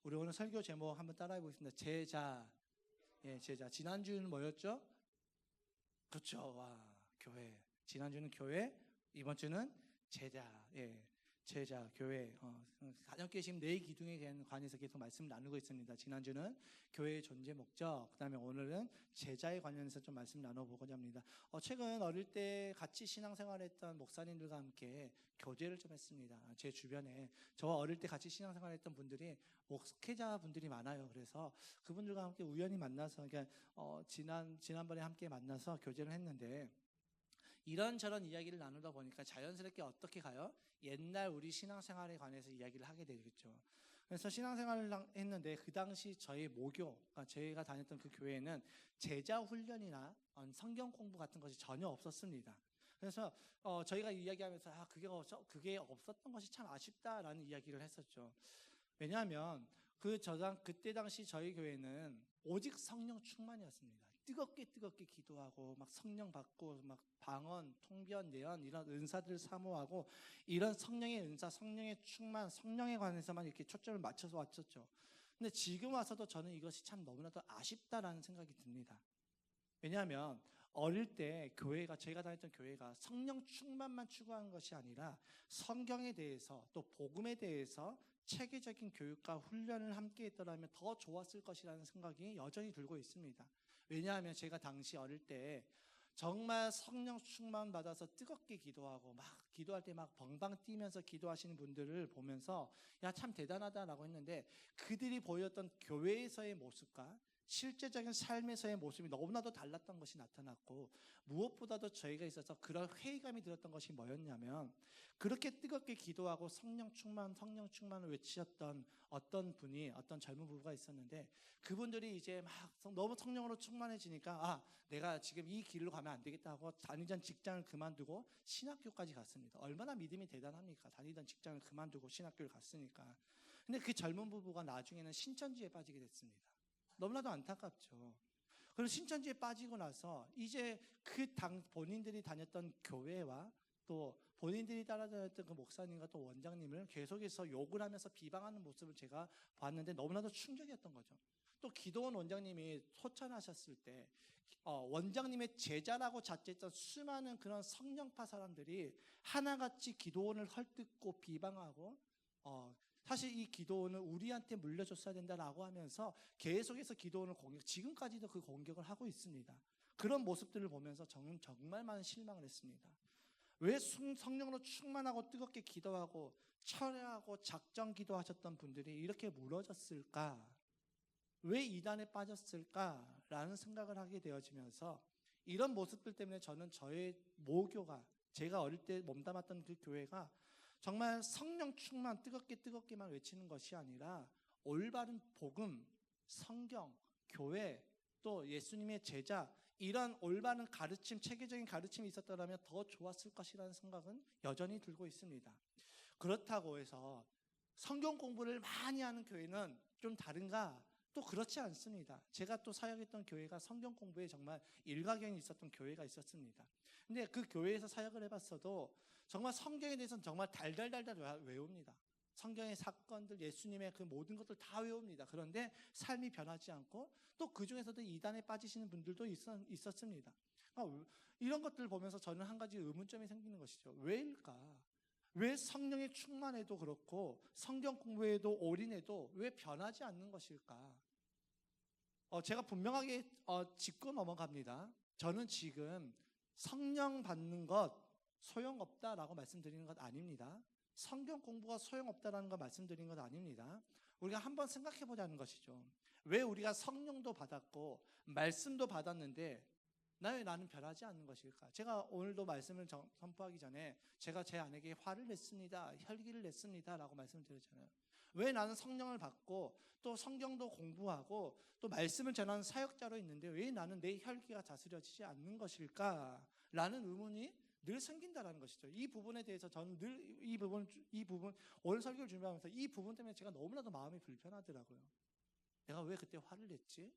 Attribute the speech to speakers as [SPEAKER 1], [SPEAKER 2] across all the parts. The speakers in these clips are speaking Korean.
[SPEAKER 1] 우리 오늘 설교 제목 한번 따라해 보겠습니다. 제자. 예, 제자. 지난주는 뭐였죠? 그렇죠. 와, 교회. 지난주는 교회, 이번 주는 제자. 예. 제자, 교회. 가정교회 지금 네 기둥에 관해서 계속 말씀을 나누고 있습니다. 지난주는 교회의 존재 목적, 그 다음에 오늘은 제자에 관련해서 좀 말씀 나눠보고자 합니다. 최근 어릴 때 같이 신앙생활했던 목사님들과 함께 교제를 좀 했습니다. 제 주변에 저와 어릴 때 같이 신앙생활했던 분들이 목회자 분들이 많아요. 그래서 그분들과 함께 우연히 만나서, 그러니까 지난번에 함께 만나서 교제를 했는데, 이런저런 이야기를 나누다 보니까 자연스럽게 어떻게 가요? 옛날 우리 신앙생활에 관해서 이야기를 하게 되겠죠. 그래서 신앙생활을 했는데 그 당시 저희 모교, 그러니까 저희가 다녔던 그 교회에는 제자 훈련이나 성경 공부 같은 것이 전혀 없었습니다. 그래서 저희가 이야기하면서 그게 없었던 것이 참 아쉽다라는 이야기를 했었죠. 왜냐하면 그때 당시 저희 교회는 오직 성령 충만이었습니다. 뜨겁게 기도하고 막 성령 받고 막 방언, 통변, 예언 이런 은사들을 사모하고 이런 성령의 은사, 성령의 충만, 성령에 관해서만 이렇게 초점을 맞춰서 왔었죠. 근데 지금 와서도 저는 이것이 참 너무나도 아쉽다라는 생각이 듭니다. 왜냐하면 어릴 때 저희가 다녔던 교회가 성령 충만만 추구하는 것이 아니라 성경에 대해서 또 복음에 대해서 체계적인 교육과 훈련을 함께 했더라면 더 좋았을 것이라는 생각이 여전히 들고 있습니다. 왜냐하면 제가 당시 어릴 때 정말 성령 충만 받아서 뜨겁게 기도하고 막 기도할 때 막 벙방 뛰면서 기도하시는 분들을 보면서 야, 참 대단하다라고 했는데, 그들이 보였던 교회에서의 모습과 실제적인 삶에서의 모습이 너무나도 달랐던 것이 나타났고, 무엇보다도 저희가 있어서 그런 회의감이 들었던 것이 뭐였냐면, 그렇게 뜨겁게 기도하고 성령 충만을 외치셨던 어떤 젊은 부부가 있었는데, 그분들이 이제 막 너무 성령으로 충만해지니까 내가 지금 이 길로 가면 안 되겠다 하고 다니던 직장을 그만두고 신학교까지 갔습니다. 얼마나 믿음이 대단합니까? 다니던 직장을 그만두고 신학교를 갔으니까. 근데 그 젊은 부부가 나중에는 신천지에 빠지게 됐습니다. 너무나도 안타깝죠. 그리고 신천지에 빠지고 나서 이제 본인들이 다녔던 교회와 또 본인들이 따라다녔던 그 목사님과 또 원장님을 계속해서 욕을 하면서 비방하는 모습을 제가 봤는데 너무나도 충격이었던 거죠. 또 기도원 원장님이 소천하셨을 때 원장님의 제자라고 자처했던 수많은 그런 성령파 사람들이 하나같이 기도원을 헐뜯고 비방하고 사실 이 기도원을 우리한테 물려줬어야 된다라고 하면서 계속해서 기도원을 지금까지도 그 공격을 하고 있습니다. 그런 모습들을 보면서 저는 정말 많은 실망을 했습니다. 왜 성령으로 충만하고 뜨겁게 기도하고 철회하고 작정 기도하셨던 분들이 이렇게 무너졌을까? 왜 이단에 빠졌을까라는 생각을 하게 되어지면서, 이런 모습들 때문에 저는 저의 모교가, 제가 어릴 때 몸담았던 그 교회가 정말 성령 충만 뜨겁게만 외치는 것이 아니라 올바른 복음, 성경, 교회, 또 예수님의 제자, 이런 올바른 가르침, 체계적인 가르침이 있었더라면 더 좋았을 것이라는 생각은 여전히 들고 있습니다. 그렇다고 해서 성경 공부를 많이 하는 교회는 좀 다른가? 또 그렇지 않습니다. 제가 또 사역했던 교회가 성경 공부에 정말 일가견이 있었던 교회가 있었습니다. 근데 그 교회에서 사역을 해봤어도 정말 성경에 대해서는 정말 달달달달 외웁니다. 성경의 사건들, 예수님의 그 모든 것들 다 외웁니다. 그런데 삶이 변하지 않고 또 그 중에서도 이단에 빠지시는 분들도 있었습니다. 이런 것들을 보면서 저는 한 가지 의문점이 생기는 것이죠. 왜일까? 왜 성령에 충만해도 그렇고 성경 공부에도 올인해도 왜 변하지 않는 것일까? 제가 분명하게 짚고 넘어갑니다. 저는 지금 성령 받는 것 소용없다라고 말씀드리는 것 아닙니다. 성경 공부가 소용없다라는 거 말씀드리는 것 아닙니다. 우리가 한번 생각해 보자는 것이죠. 왜 우리가 성령도 받았고 말씀도 받았는데 왜 나는 변하지 않는 것일까? 제가 오늘도 말씀을 선포하기 전에 제가 제 아내에게 화를 냈습니다, 혈기를 냈습니다 라고 말씀을 드렸잖아요. 왜 나는 성령을 받고 또 성경도 공부하고 또 말씀을 전하는 사역자로 있는데 왜 나는 내 혈기가 다스려지지 않는 것일까? 라는 의문이 늘 생긴다는 것이죠. 이 부분에 대해서 저는 늘 이 부분 오늘 설교를 준비하면서 이 부분 때문에 제가 너무나도 마음이 불편하더라고요. 내가 왜 그때 화를 냈지?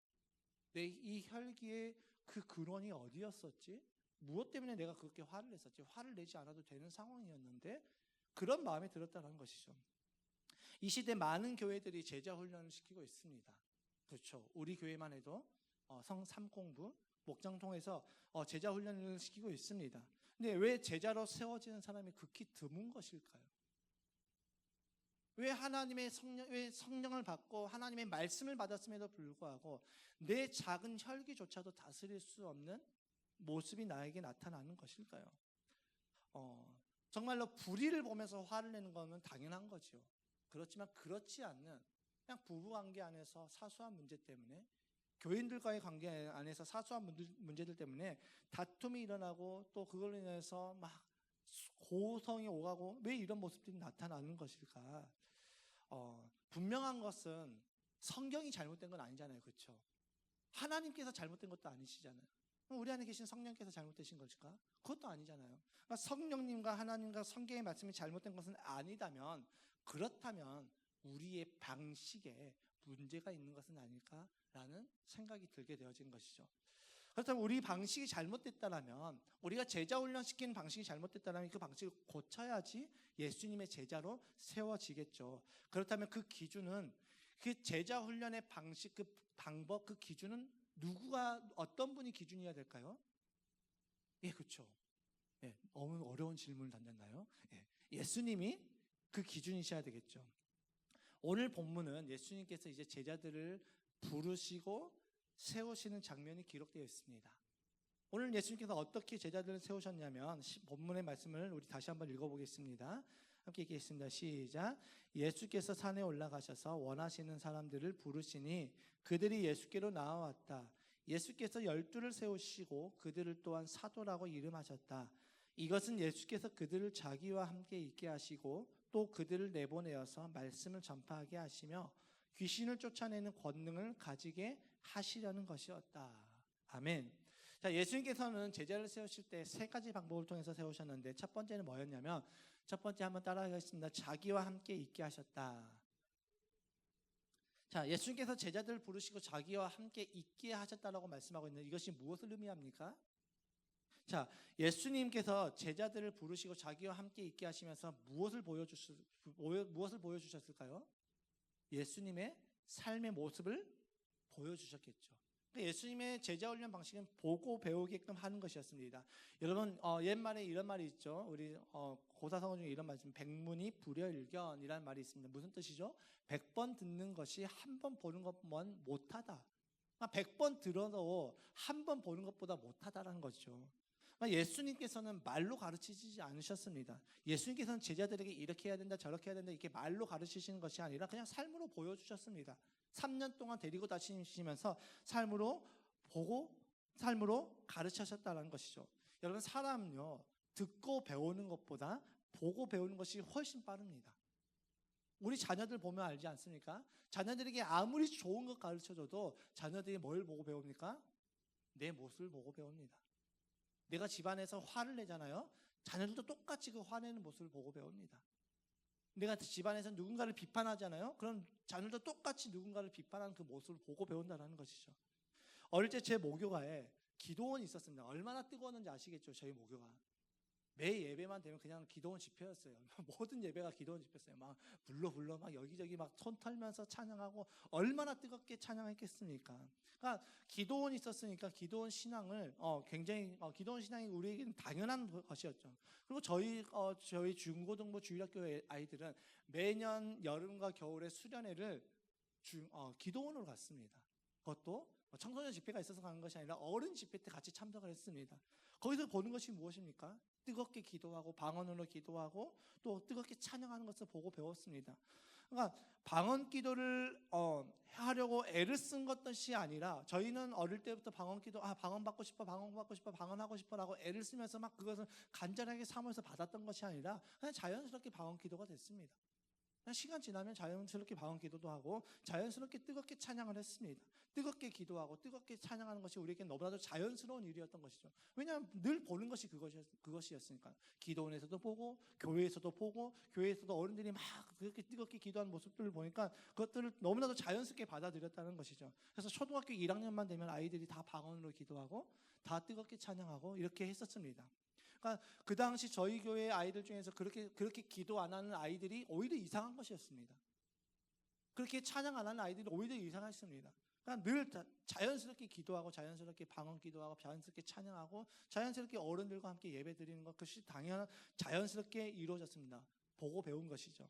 [SPEAKER 1] 내 이 혈기의 그 근원이 어디였었지? 무엇 때문에 내가 그렇게 화를 냈었지? 화를 내지 않아도 되는 상황이었는데 그런 마음이 들었다는 것이죠. 이 시대 많은 교회들이 제자 훈련을 시키고 있습니다. 그렇죠. 우리 교회만 해도 성 3공부 목장 통해서 제자 훈련을 시키고 있습니다. 근데 왜 제자로 세워지는 사람이 극히 드문 것일까요? 왜 왜 성령을 받고 하나님의 말씀을 받았음에도 불구하고 내 작은 혈기조차도 다스릴 수 없는 모습이 나에게 나타나는 것일까요? 정말로 불의를 보면서 화를 내는 것은 당연한 거죠. 그렇지만 그렇지 않는 그냥 부부관계 안에서 사소한 문제 때문에, 교인들과의 관계 안에서 사소한 문제들 때문에 다툼이 일어나고 또 그걸로 인해서 막 고성이 오가고 왜 이런 모습들이 나타나는 것일까? 분명한 것은 성경이 잘못된 건 아니잖아요. 그렇죠? 하나님께서 잘못된 것도 아니시잖아요. 우리 안에 계신 성령께서 잘못되신 것일까? 그것도 아니잖아요. 그러니까 성령님과 하나님과 성경의 말씀이 잘못된 것은 아니다면, 그렇다면 우리의 방식에 문제가 있는 것은 아닐까라는 생각이 들게 되어진 것이죠. 그렇다면 우리 방식이 잘못됐다면, 우리가 제자 훈련시키는 방식이 잘못됐다면 그 방식을 고쳐야지 예수님의 제자로 세워지겠죠. 그렇다면 그 기준은, 그 제자 훈련의 방식, 그 방법, 그 기준은 어떤 분이 기준이어야 될까요? 예, 그렇죠. 예, 너무 어려운 질문을 던졌나요? 예, 예수님이 그 기준이셔야 되겠죠. 오늘 본문은 예수님께서 이제 제자들을 부르시고 세우시는 장면이 기록되어 있습니다. 오늘 예수님께서 어떻게 제자들을 세우셨냐면, 본문의 말씀을 우리 다시 한번 읽어보겠습니다. 함께 읽겠습니다. 시작. 예수께서 산에 올라가셔서 원하시는 사람들을 부르시니 그들이 예수께로 나아왔다. 예수께서 12를 세우시고 그들을 또한 사도라고 이름하셨다. 이것은 예수께서 그들을 자기와 함께 있게 하시고 또 그들을 내보내어서 말씀을 전파하게 하시며 귀신을 쫓아내는 권능을 가지게 하시려는 것이었다. 아멘. 자, 예수님께서는 제자를 세우실 때 세 가지 방법을 통해서 세우셨는데, 첫 번째는 뭐였냐면, 첫 번째 한번 따라하겠습니다. 자기와 함께 있게 하셨다. 자, 예수님께서 제자들을 부르시고 자기와 함께 있게 하셨다라고 말씀하고 있는데, 이것이 무엇을 의미합니까? 자, 예수님께서 제자들을 부르시고 자기와 함께 있게 하시면서 무엇을 보여주셨을까요? 예수님의 삶의 모습을 보여주셨겠죠. 예수님의 제자 훈련 방식은 보고 배우게끔 하는 것이었습니다. 여러분, 옛말에 이런 말이 있죠. 우리 고사성어 중에 이런 말이 있습니다. 백문이 불여일견이라는 말이 있습니다. 무슨 뜻이죠? 100번 듣는 것이 한 번 보는 것만 못하다. 100번 들어도 한 번 보는 것보다 못하다라는 거죠. 예수님께서는 말로 가르치지 않으셨습니다. 예수님께서는 제자들에게 이렇게 해야 된다, 저렇게 해야 된다, 이렇게 말로 가르치시는 것이 아니라 그냥 삶으로 보여주셨습니다. 3년 동안 데리고 다니시면서 삶으로 보고 삶으로 가르치셨다는 것이죠. 여러분, 사람은요, 듣고 배우는 것보다 보고 배우는 것이 훨씬 빠릅니다. 우리 자녀들 보면 알지 않습니까? 자녀들에게 아무리 좋은 것 가르쳐줘도 자녀들이 뭘 보고 배웁니까? 내 모습을 보고 배웁니다. 내가 집안에서 화를 내잖아요. 자녀들도 똑같이 그 화내는 모습을 보고 배웁니다. 내가 집안에서 누군가를 비판하잖아요. 그럼 자녀들도 똑같이 누군가를 비판하는 그 모습을 보고 배운다는 것이죠. 어릴 때 제 모교가에 기도원이 있었습니다. 얼마나 뜨거웠는지 아시겠죠? 저희 모교가. 매 예배만 되면 그냥 기도원 집회였어요. 모든 예배가 기도원 집회였어요. 막 불러 막 여기저기 막 손 털면서 찬양하고, 얼마나 뜨겁게 찬양했겠습니까? 그러니까 기도원이 있었으니까 기도원 신앙을 굉장히 기도원 신앙이 우리에게는 당연한 것이었죠. 그리고 저희 중고등부 주일학교 아이들은 매년 여름과 겨울에 수련회를 기도원으로 갔습니다. 그것도 청소년 집회가 있어서 가는 것이 아니라 어른 집회 때 같이 참석을 했습니다. 거기서 보는 것이 무엇입니까? 뜨겁게 기도하고 방언으로 기도하고 또 뜨겁게 찬양하는 것을 보고 배웠습니다. 그러니까 방언 기도를 하려고 애를 쓴 것이 아니라, 저희는 어릴 때부터 방언 기도, 방언 받고 싶어, 방언하고 싶어라고 애를 쓰면서 막 그것을 간절하게 삼아서 받았던 것이 아니라 그냥 자연스럽게 방언 기도가 됐습니다. 그냥 시간 지나면 자연스럽게 방언 기도도 하고 자연스럽게 뜨겁게 찬양을 했습니다. 뜨겁게 기도하고 뜨겁게 찬양하는 것이 우리에게 너무나도 자연스러운 일이었던 것이죠. 왜냐하면 늘 보는 것이 그것이었으니까. 기도원에서도 보고 교회에서도 보고 교회에서도 어른들이 막 그렇게 뜨겁게 기도하는 모습들을 보니까 그것들을 너무나도 자연스럽게 받아들였다는 것이죠. 그래서 초등학교 1학년만 되면 아이들이 다 방언으로 기도하고 다 뜨겁게 찬양하고 이렇게 했었습니다. 그러니까 그 당시 저희 교회 아이들 중에서 그렇게 기도 안 하는 아이들이 오히려 이상한 것이었습니다. 그렇게 찬양 안 하는 아이들이 오히려 이상했습니다. 그러니까 늘 자연스럽게 기도하고 자연스럽게 방언 기도하고 자연스럽게 찬양하고 자연스럽게 어른들과 함께 예배 드리는 것, 그것이 당연한 자연스럽게 이루어졌습니다. 보고 배운 것이죠.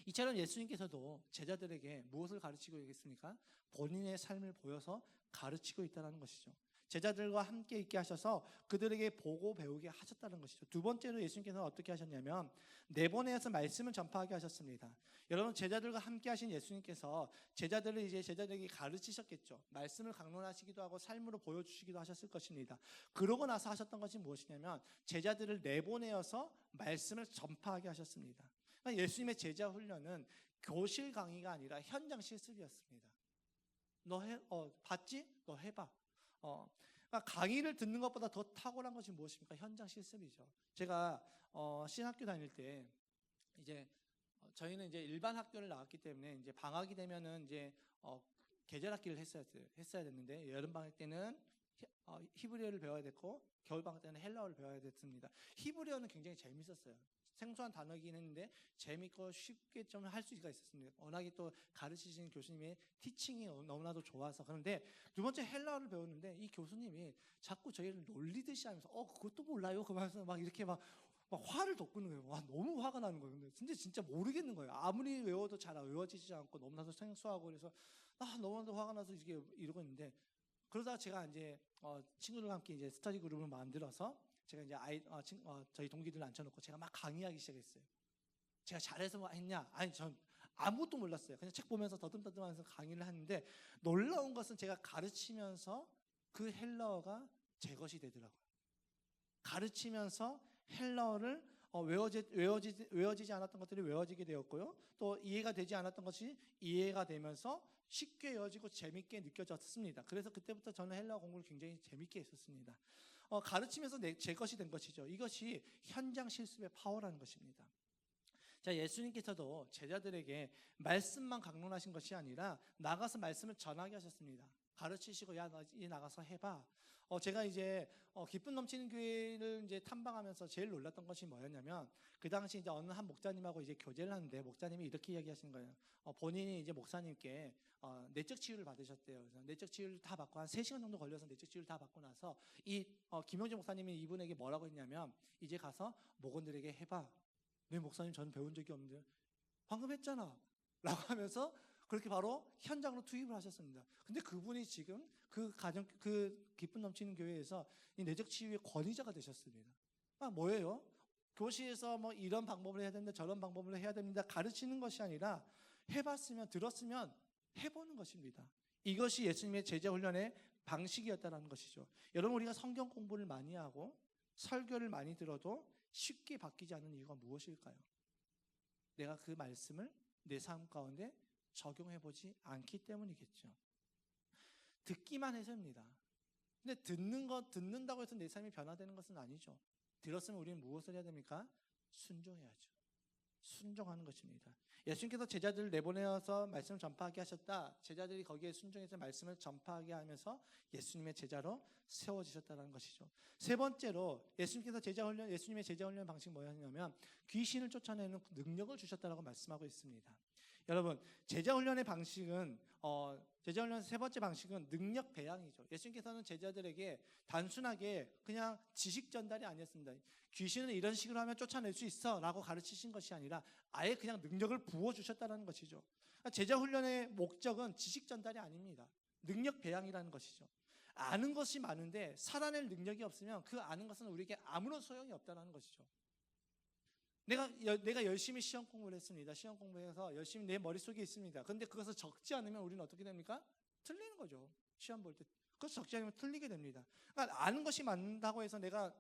[SPEAKER 1] 이처럼 예수님께서도 제자들에게 무엇을 가르치고 있겠습니까? 본인의 삶을 보여서 가르치고 있다는 것이죠. 제자들과 함께 있게 하셔서 그들에게 보고 배우게 하셨다는 것이죠. 두 번째로 예수님께서는 어떻게 하셨냐면 내보내어서 말씀을 전파하게 하셨습니다. 여러분, 제자들과 함께 하신 예수님께서 제자들을 이제 제자들에게 가르치셨겠죠. 말씀을 강론하시기도 하고 삶으로 보여주시기도 하셨을 것입니다. 그러고 나서 하셨던 것이 무엇이냐면 제자들을 내보내어서 말씀을 전파하게 하셨습니다. 그러니까 예수님의 제자 훈련은 교실 강의가 아니라 현장 실습이었습니다. 봤지? 너 해봐. 그러니까 강의를 듣는 것보다 더 탁월한 것이 무엇입니까? 현장 실습이죠. 제가 신학교 다닐 때 이제 저희는 이제 일반 학교를 나왔기 때문에 이제 방학이 되면은 이제 계절 학기를 했어야 됐는데 여름 방학 때는 히브리어를 배워야 됐고 겨울 방학 때는 헬라어를 배워야 됐습니다. 히브리어는 굉장히 재밌었어요. 생소한 단어이긴 했는데 재밌고 쉽게 좀 할 수가 있었습니다. 워낙에 또 가르치시는 교수님의 티칭이 너무나도 좋아서. 그런데 두 번째 헬라어를 배웠는데 이 교수님이 자꾸 저희를 놀리듯이 하면서 그것도 몰라요? 그러면서 막 이렇게 막 화를 돋구는 거예요. 와, 너무 화가 나는 거예요. 근데 진짜 모르겠는 거예요. 아무리 외워도 잘 외워지지 않고 너무나도 생소하고 그래서 너무나도 화가 나서 이러고 있는데 그러다가 제가 이제 친구들과 함께 이제 스터디 그룹을 만들어서 제가 이제 저희 동기들을 앉혀놓고 제가 막 강의하기 시작했어요. 제가 잘해서 뭐 했냐? 아니, 전 아무것도 몰랐어요. 그냥 책 보면서 더듬더듬하면서 강의를 하는데 놀라운 것은 제가 가르치면서 그 헬라어가 제 것이 되더라고요. 가르치면서 헬라어를 외워지지 않았던 것들이 외워지게 되었고요. 또 이해가 되지 않았던 것이 이해가 되면서 쉽게 외워지고 재밌게 느껴졌습니다. 그래서 그때부터 저는 헬라어 공부를 굉장히 재밌게 했었습니다. 가르치면서 제 것이 된 것이죠. 이것이 현장 실습의 파워라는 것입니다. 자, 예수님께서도 제자들에게 말씀만 강론하신 것이 아니라 나가서 말씀을 전하게 하셨습니다. 가르치시고 나가서 해봐. 제가 이제 기쁨 넘치는 교회를 이제 탐방하면서 제일 놀랐던 것이 뭐였냐면 그 당시 이제 어느 한 목사님하고 이제 교제를 하는데 목사님이 이렇게 이야기하시는 거예요. 본인이 이제 목사님께 내적 치유를 받으셨대요. 그래서 내적 치유를 다 받고 한 3시간 정도 걸려서 내적 치유를 다 받고 나서 이 김용재 목사님이 이분에게 뭐라고 했냐면 이제 가서 목원들에게 해봐. 네, 목사님 저는 배운 적이 없는데 방금 했잖아 라고 하면서 그렇게 바로 현장으로 투입을 하셨습니다. 근데 그분이 지금 그 기쁨 넘치는 교회에서 이 내적 치유의 권위자가 되셨습니다. 뭐예요? 교실에서 뭐 이런 방법을 해야 된다, 저런 방법을 해야 됩니다. 가르치는 것이 아니라 해봤으면, 들었으면 해보는 것입니다. 이것이 예수님의 제자 훈련의 방식이었다는 것이죠. 여러분, 우리가 성경 공부를 많이 하고 설교를 많이 들어도 쉽게 바뀌지 않는 이유가 무엇일까요? 내가 그 말씀을 내 삶 가운데 적용해보지 않기 때문이겠죠. 듣기만 해서입니다. 근데 듣는다고 해서 내 삶이 변화되는 것은 아니죠. 들었으면 우리는 무엇을 해야 됩니까? 순종해야죠. 순종하는 것입니다. 예수님께서 제자들을 내보내어서 말씀을 전파하게 하셨다. 제자들이 거기에 순종해서 말씀을 전파하게 하면서 예수님의 제자로 세워지셨다는 것이죠. 세 번째로 예수님의 제자 훈련 방식이 뭐였냐면 귀신을 쫓아내는 능력을 주셨다라고 말씀하고 있습니다. 여러분, 제자 훈련의 방식은 제자 훈련 세 번째 방식은 능력 배양이죠. 예수님께서는 제자들에게 단순하게 그냥 지식 전달이 아니었습니다. 귀신을 이런 식으로 하면 쫓아낼 수 있어 라고 가르치신 것이 아니라 아예 그냥 능력을 부어주셨다는 것이죠. 제자 훈련의 목적은 지식 전달이 아닙니다. 능력 배양이라는 것이죠. 아는 것이 많은데 살아낼 능력이 없으면 그 아는 것은 우리에게 아무런 소용이 없다는 것이죠. 내가 열심히 시험 공부를 했습니다. 시험 공부해서 열심히 내 머릿속에 있습니다. 그런데 그것을 적지 않으면 우리는 어떻게 됩니까? 틀리는 거죠. 시험 볼 때. 그것을 적지 않으면 틀리게 됩니다. 그러니까 아는 것이 많다고 해서 내가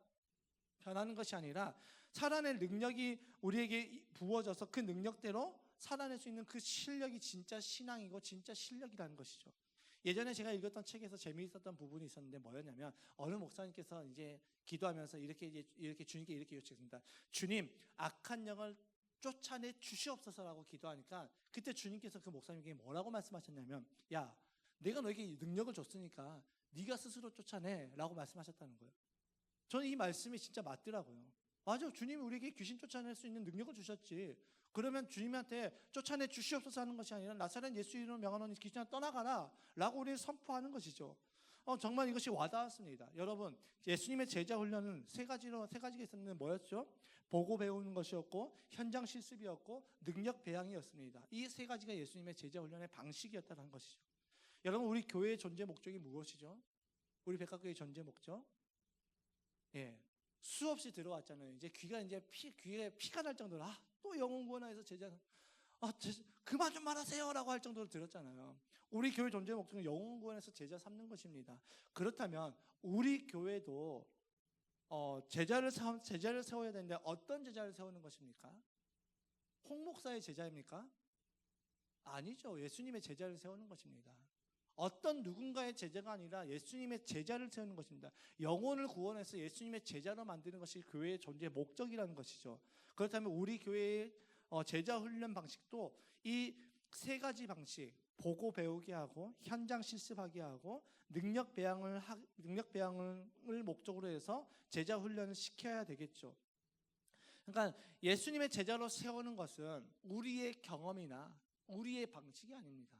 [SPEAKER 1] 변하는 것이 아니라 살아낼 능력이 우리에게 부어져서 그 능력대로 살아낼 수 있는 그 실력이 진짜 신앙이고 진짜 실력이라는 것이죠. 예전에 제가 읽었던 책에서 재미있었던 부분이 있었는데 뭐였냐면 어느 목사님께서 이제 기도하면서 이렇게 주님께 이렇게 요청했습니다. 주님, 악한 영을 쫓아내 주시옵소서라고 기도하니까 그때 주님께서 그 목사님에게 뭐라고 말씀하셨냐면 야, 내가 너에게 능력을 줬으니까 네가 스스로 쫓아내라고 말씀하셨다는 거예요. 저는 이 말씀이 진짜 맞더라고요. 맞아, 주님이 우리에게 귀신 쫓아낼 수 있는 능력을 주셨지. 그러면 주님한테 쫓아내 주시옵소서 하는 것이 아니라 나사렛 예수 이름으로 명하노니 귀신아 떠나가라 라고 우리는 선포하는 것이죠. 정말 이것이 와닿았습니다. 여러분, 예수님의 제자 훈련은 세 가지가 있었는데 뭐였죠? 보고 배우는 것이었고, 현장 실습이었고, 능력 배양이었습니다. 이 세 가지가 예수님의 제자 훈련의 방식이었다는 것이죠. 여러분, 우리 교회의 존재 목적이 무엇이죠? 우리 백합교회의 존재 목적? 예, 수없이 들어왔잖아요. 이제 귀에 피가 날 정도로 또 영혼구원에서 제자 그만 좀 말하세요라고 할 정도로 들었잖아요. 우리 교회 존재 목적은 영혼구원에서 제자 삼는 것입니다. 그렇다면 우리 교회도 제자를 세워야 되는데 어떤 제자를 세우는 것입니까? 홍 목사의 제자입니까? 아니죠. 예수님의 제자를 세우는 것입니다. 어떤 누군가의 제자가 아니라 예수님의 제자를 세우는 것입니다. 영혼을 구원해서 예수님의 제자로 만드는 것이 교회의 존재 목적이라는 것이죠. 그렇다면 우리 교회의 제자 훈련 방식도 이 세 가지 방식, 보고 배우게 하고 현장 실습하게 하고 능력 배양을 목적으로 해서 제자 훈련을 시켜야 되겠죠. 그러니까 예수님의 제자로 세우는 것은 우리의 경험이나 우리의 방식이 아닙니다.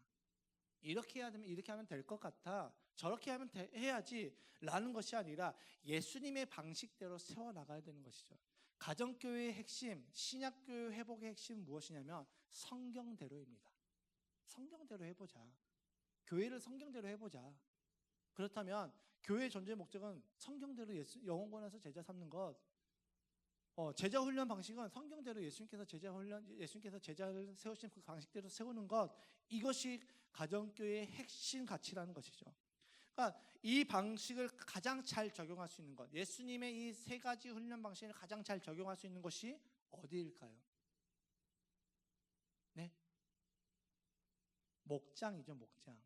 [SPEAKER 1] 이렇게 하면 될 것 같아, 저렇게 해야지 라는 것이 아니라 예수님의 방식대로 세워나가야 되는 것이죠. 가정교회의 핵심, 신약교회 회복의 핵심은 무엇이냐면 성경대로입니다. 성경대로 해보자. 교회를 성경대로 해보자. 그렇다면 교회의 존재 목적은 성경대로 영혼권에서 제자 삼는 것, 제자 훈련 방식은 성경대로 예수님께서 제자를 세우신 그 방식대로 세우는 것, 이것이 가정교회의 핵심 가치라는 것이죠. 그러니까 이 방식을 가장 잘 적용할 수 있는 것, 예수님의 이 세 가지 훈련 방식을 가장 잘 적용할 수 있는 것이 어디일까요? 네? 목장이죠, 목장.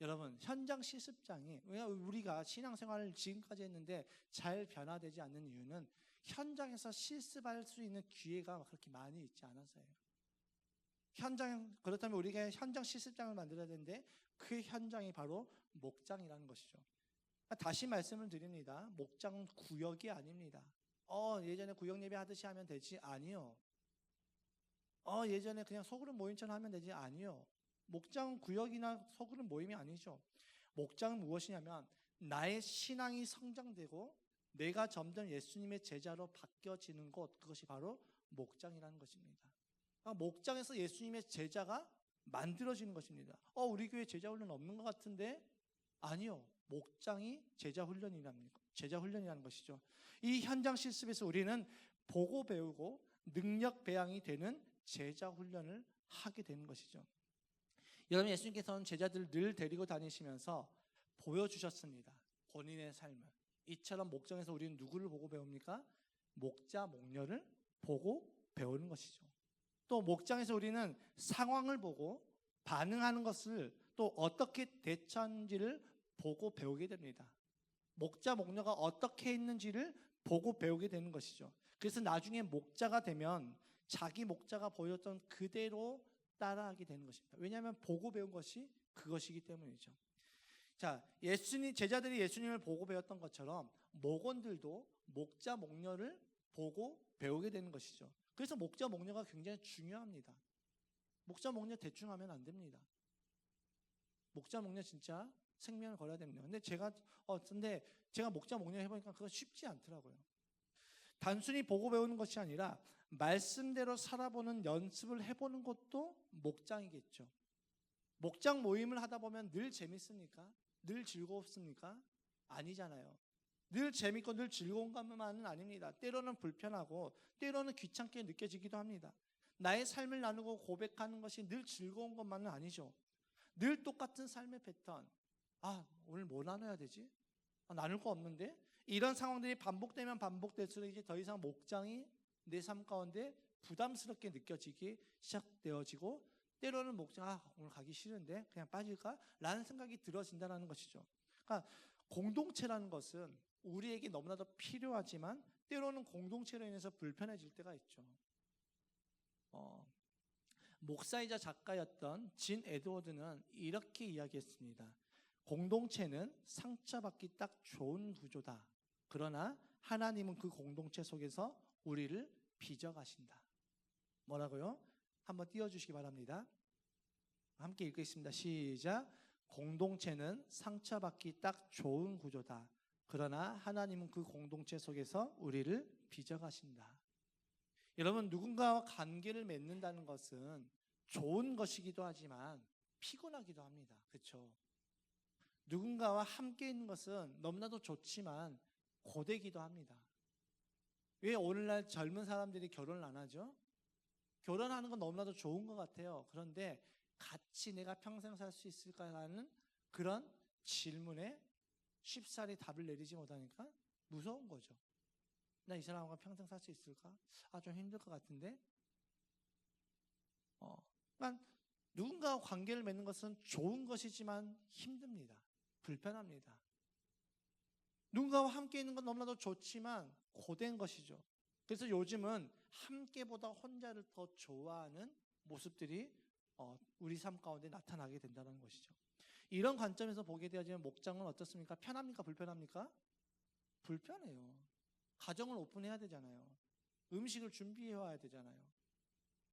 [SPEAKER 1] 여러분, 현장 실습장이, 왜 우리가 신앙생활을 지금까지 했는데 잘 변화되지 않는 이유는 현장에서 실습할 수 있는 기회가 그렇게 많이 있지 않아서예요. 그렇다면 우리가 현장 실습장을 만들어야 되는데 그 현장이 바로 목장이라는 것이죠. 다시 말씀을 드립니다. 목장은 구역이 아닙니다. 예전에 구역 예배 하듯이 하면 되지? 아니요. 예전에 그냥 소그룹 모임처럼 하면 되지? 아니요. 목장은 구역이나 소그룹 모임이 아니죠. 목장은 무엇이냐면 나의 신앙이 성장되고 내가 점점 예수님의 제자로 바뀌어지는 곳, 그것이 바로 목장이라는 것입니다. 목장에서 예수님의 제자가 만들어지는 것입니다. 우리 교회 제자 훈련 없는 것 같은데? 아니요. 목장이 제자 훈련이라는 것이죠. 이 현장 실습에서 우리는 보고 배우고 능력 배양이 되는 제자 훈련을 하게 되는 것이죠. 여러분, 예수님께서는 제자들을 늘 데리고 다니시면서 보여주셨습니다. 본인의 삶을. 이처럼 목장에서 우리는 누구를 보고 배웁니까? 목자, 목녀를 보고 배우는 것이죠. 또 목장에서 우리는 상황을 보고 반응하는 것을 또 어떻게 대처하는지를 보고 배우게 됩니다. 목자, 목녀가 어떻게 했는지를 보고 배우게 되는 것이죠. 그래서 나중에 목자가 되면 자기 목자가 보였던 그대로 따라하게 되는 것입니다. 왜냐하면 보고 배운 것이 그것이기 때문이죠. 자, 제자들이 예수님을 보고 배웠던 것처럼 목원들도 목자, 목녀를 보고 배우게 되는 것이죠. 그래서 목자, 목녀가 굉장히 중요합니다. 목자, 목녀 대충 하면 안 됩니다. 목자, 목녀 진짜 생명을 걸어야 됩니다. 근데 제가 목자, 목녀 해보니까 그거 쉽지 않더라고요. 단순히 보고 배우는 것이 아니라 말씀대로 살아보는 연습을 해보는 것도 목장이겠죠. 목장 모임을 하다 보면 늘 재밌습니까? 늘 즐겁습니까? 아니잖아요. 늘 재밌고 늘 즐거운 것만은 아닙니다. 때로는 불편하고 때로는 귀찮게 느껴지기도 합니다. 나의 삶을 나누고 고백하는 것이 늘 즐거운 것만은 아니죠. 늘 똑같은 삶의 패턴. 오늘 뭐 나눠야 되지? 나눌 거 없는데? 이런 상황들이 반복되면 반복될수록 이제 더 이상 목장이 내 삶 가운데 부담스럽게 느껴지기 시작되어지고, 때로는 목장, 오늘 가기 싫은데 그냥 빠질까? 라는 생각이 들어진다는 것이죠. 그러니까 공동체라는 것은 우리에게 너무나도 필요하지만 때로는 공동체로 인해서 불편해질 때가 있죠. 목사이자 작가였던 진 에드워드는 이렇게 이야기했습니다. 공동체는 상처받기 딱 좋은 구조다. 그러나 하나님은 그 공동체 속에서 우리를 빚어가신다. 뭐라고요? 한번 띄워주시기 바랍니다. 함께 읽겠습니다. 시작. 공동체는 상처받기 딱 좋은 구조다. 그러나 하나님은 그 공동체 속에서 우리를 빚어가신다. 여러분, 누군가와 관계를 맺는다는 것은 좋은 것이기도 하지만 피곤하기도 합니다. 그렇죠? 누군가와 함께 있는 것은 너무나도 좋지만 고되기도 합니다. 왜 오늘날 젊은 사람들이 결혼을 안 하죠? 결혼하는 건 너무나도 좋은 것 같아요. 그런데 같이 내가 평생 살 수 있을까라는 그런 질문에 쉽사리 답을 내리지 못하니까 무서운 거죠. 나 이 사람과 평생 살 수 있을까? 좀 힘들 것 같은데. 그러니까 누군가와 관계를 맺는 것은 좋은 것이지만 힘듭니다. 불편합니다. 누군가와 함께 있는 건 너무나도 좋지만 고된 것이죠. 그래서 요즘은 함께보다 혼자를 더 좋아하는 모습들이 우리 삶 가운데 나타나게 된다는 것이죠. 이런 관점에서 보게 되어지면 목장은 어떻습니까? 편합니까? 불편합니까? 불편해요. 가정을 오픈해야 되잖아요. 음식을 준비해 와야 되잖아요.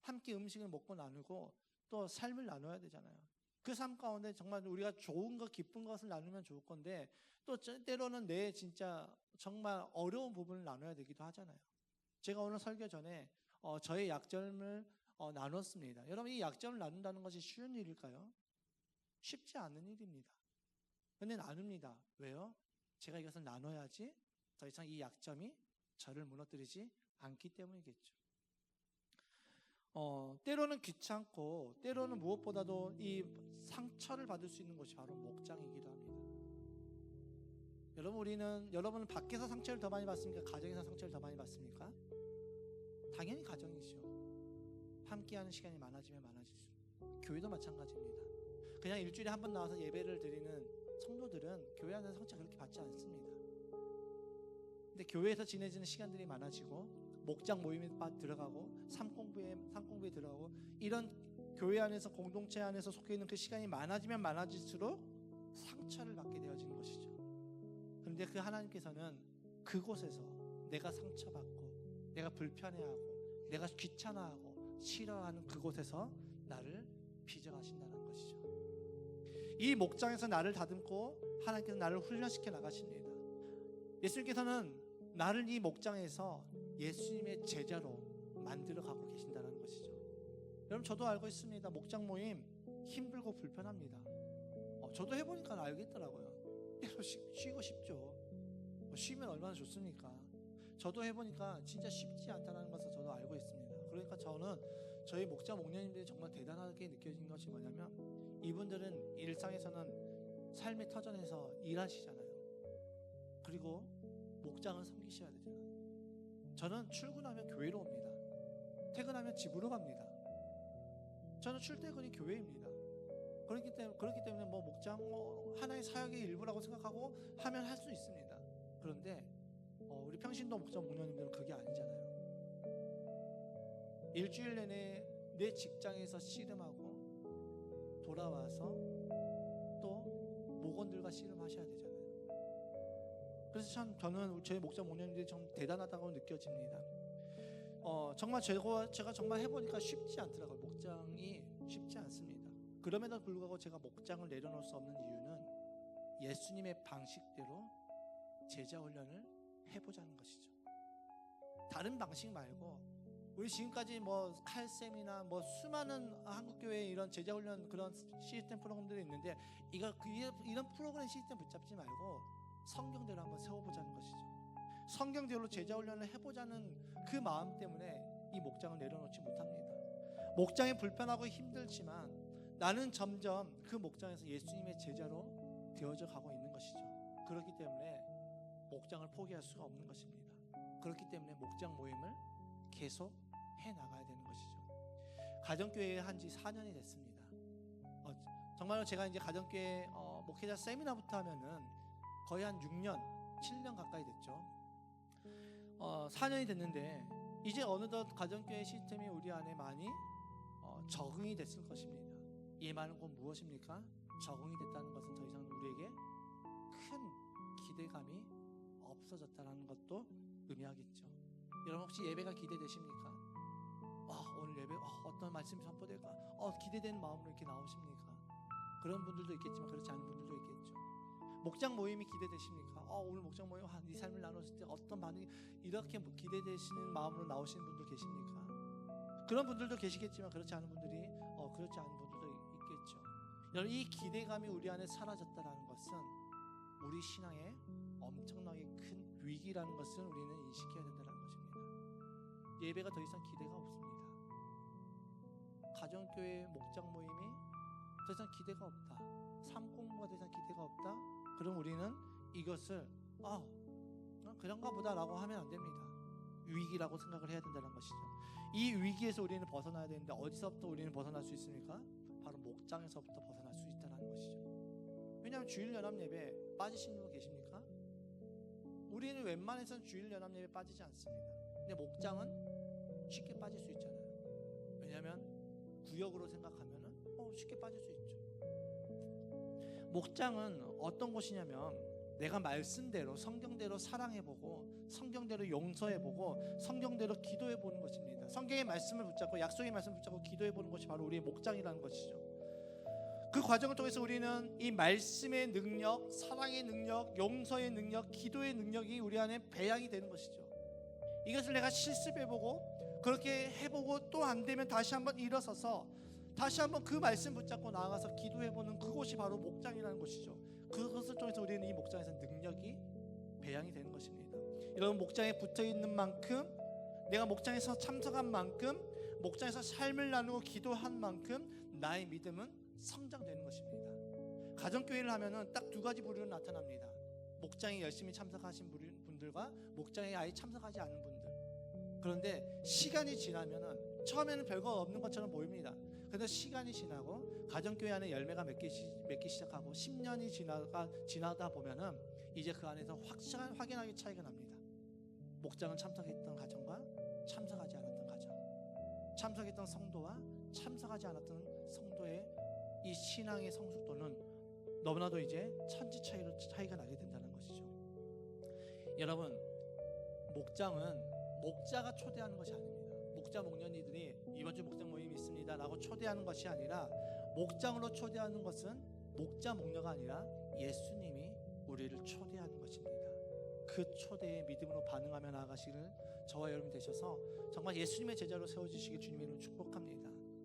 [SPEAKER 1] 함께 음식을 먹고 나누고 또 삶을 나눠야 되잖아요. 그 삶 가운데 정말 우리가 좋은 것, 기쁜 것을 나누면 좋을 건데 또 때로는 내 진짜 정말 어려운 부분을 나눠야 되기도 하잖아요. 제가 오늘 설교 전에 저의 약점을 나눴습니다. 여러분, 이 약점을 나눈다는 것이 쉬운 일일까요? 쉽지 않은 일입니다. 그런데 나눕니다. 왜요? 제가 이것을 나눠야지 더 이상 이 약점이 저를 무너뜨리지 않기 때문이겠죠. 때로는 귀찮고 때로는 무엇보다도 이 상처를 받을 수 있는 것이 바로 목장이기도 합니다. 여러분은 밖에서 상처를 더 많이 받습니까? 가정에서 상처를 더 많이 받습니까? 당연히 가정이죠. 함께하는 시간이 많아지면 많아질수록 교회도 마찬가지입니다. 그냥 일주일에 한 번 나와서 예배를 드리는 성도들은 교회 안에서 상처 그렇게 받지 않습니다. 근데 교회에서 지내지는 시간들이 많아지고 목장 모임에 들어가고 삶공부에 들어가고 이런 교회 안에서 공동체 안에서 속해 있는 그 시간이 많아지면 많아질수록 상처를 받게 되어지는 것이죠. 그런데 그 하나님께서는 그곳에서 내가 상처받고 내가 불편해하고 내가 귀찮아하고 싫어하는 그곳에서 나를 빚어가신다는 것이죠. 이 목장에서 나를 다듬고 하나님께서 나를 훈련시켜 나가십니다. 예수님께서는 나를 이 목장에서 예수님의 제자로 만들어가고 계신다는 것이죠. 여러분, 저도 알고 있습니다. 목장 모임 힘들고 불편합니다. 저도 해보니까 알겠더라고요. 때로 쉬고 싶죠. 쉬면 얼마나 좋습니까? 저도 해보니까 진짜 쉽지 않다는 것을 저도 알고 있습니다. 그러니까 저는 저희 목자 목녀님들이 정말 대단하게 느껴진 것이 뭐냐면 이분들은 일상에서는 삶의 터전에서 일하시잖아요. 그리고 목장을 섬기셔야 되잖아요. 저는 출근하면 교회로 옵니다. 퇴근하면 집으로 갑니다. 저는 출퇴근이 교회입니다. 그렇기 때문에 목장 하나의 사역의 일부라고 생각하고 하면 할 수 있습니다. 그런데 우리 평신도 목장 목녀님들은 그게 아니잖아요. 일주일 내내 내 직장에서 씨름하고 돌아와서 또 목원들과 씨름하셔야 되잖아요. 그래서 저는 저희 목장 목녀님들이 좀 대단하다고 느껴집니다. 정말 제가 정말 해보니까 쉽지 않더라고요. 목장이 쉽지 않습니다. 그럼에도 불구하고 제가 목장을 내려놓을 수 없는 이유는 예수님의 방식대로 제자 훈련을 해보자는 것이죠. 다른 방식 말고 우리 지금까지 칼셈이나 수많은 한국교회 이런 제자 훈련 그런 시스템 프로그램들이 있는데 이런 프로그램 시스템 붙잡지 말고 성경대로 한번 세워보자는 것이죠. 성경대로 제자 훈련을 해보자는 그 마음 때문에 이 목장을 내려놓지 못합니다. 목장이 불편하고 힘들지만 나는 점점 그 목장에서 예수님의 제자로 되어져 가고 있는 것이죠. 그렇기 때문에 목장을 포기할 수가 없는 것입니다. 그렇기 때문에 목장 모임을 계속 해나가야 되는 것이죠. 가정교회에 한지 4년이 됐습니다. 정말로 제가 이제 가정교회 목회자 세미나부터 하면은 거의 한 6년, 7년 가까이 됐죠. 4년이 됐는데 이제 어느덧 가정교회 시스템이 우리 안에 많이 적응이 됐을 것입니다. 이 말은 곧 무엇입니까? 적응이 됐다는 것은 더 이상 우리에게 큰 기대감이 없어졌다는 것도 의미하겠죠. 여러분 혹시 예배가 기대되십니까? 오늘 예배 어떤 말씀이 선포될까 기대되는 마음으로 이렇게 나오십니까? 그런 분들도 있겠지만 그렇지 않은 분들도 있겠죠. 목장 모임이 기대되십니까? 오늘 목장 모임 네 삶을 나눴을 때 어떤 반응이 이렇게 기대되시는 마음으로 나오시는 분들 계십니까? 그런 분들도 계시겠지만 그렇지 않은 분들이 그렇지 않은 분들도 있겠죠. 여러분, 이 기대감이 우리 안에 사라졌다라는 것은 우리 신앙에 엄청나게 큰 위기라는 것을 우리는 인식해야 된다는 것입니다. 예배가 더 이상 기대가 없습니다. 가정교회 목장 모임이 더 이상 기대가 없다. 삶 공부가 더 이상 기대가 없다. 그럼 우리는 이것을 그런가 보다라고 하면 안 됩니다. 위기라고 생각을 해야 된다는 것이죠. 이 위기에서 우리는 벗어나야 되는데 어디서부터 우리는 벗어날 수 있습니까? 바로 목장에서부터 벗어날 수 있다는 것이죠. 왜냐하면 주일 연합 예배 빠지시는 분 계십니까? 우리는 웬만해서는 주일 연합 예배 빠지지 않습니다. 근데 목장은 쉽게 빠질 수 있잖아요. 왜냐하면 구역으로 생각하면은 쉽게 빠질 수 있죠. 목장은 어떤 곳이냐면 내가 말씀대로 성경대로 사랑해보고 성경대로 용서해보고 성경대로 기도해보는 것입니다. 성경의 말씀을 붙잡고 약속의 말씀을 붙잡고 기도해보는 것이 바로 우리의 목장이라는 것이죠. 그 과정을 통해서 우리는 이 말씀의 능력, 사랑의 능력, 용서의 능력, 기도의 능력이 우리 안에 배양이 되는 것이죠. 이것을 내가 실습해보고 그렇게 해보고 또 안 되면 다시 한번 일어서서 다시 한번 그 말씀 붙잡고 나아가서 기도해보는 그곳이 바로 목장이라는 것이죠. 그것을 통해서 우리는 이 목장에서 능력이 배양이 되는 것입니다. 여러분, 목장에 붙어있는 만큼, 내가 목장에서 참석한 만큼, 목장에서 삶을 나누고 기도한 만큼 나의 믿음은 성장되는 것입니다. 가정교회를 하면은 딱 두 가지 부류로 나타납니다. 목장에 열심히 참석하신 분들과 목장에 아예 참석하지 않은 분들. 그런데 시간이 지나면은 처음에는 별거 없는 것처럼 보입니다. 그런데 시간이 지나고 가정교회 안에 열매가 맺기 시작하고 10년이 지나다 보면은 이제 그 안에서 확연하게 차이가 납니다. 목장은 참석했던 가정과 참석하지 않았던 가정, 참석했던 성도와 참석하지 않았던 성도의 이 신앙의 성숙도는 너무나도 이제 천지 차이가 나게 된다는 것이죠. 여러분, 목장은 목자가 초대하는 것이 아닙니다. 목자 목련이들이 이번 주 목장 모임이 있습니다 라고 초대하는 것이 아니라, 목장으로 초대하는 것은 목자 목녀가 아니라 예수님이 우리를 초대하는 것입니다. 그 초대에 믿음으로 반응하며 나아가시길 저와 여러분이 되셔서 정말 예수님의 제자로 세워주시길 주님의 이름으로 축복합니다.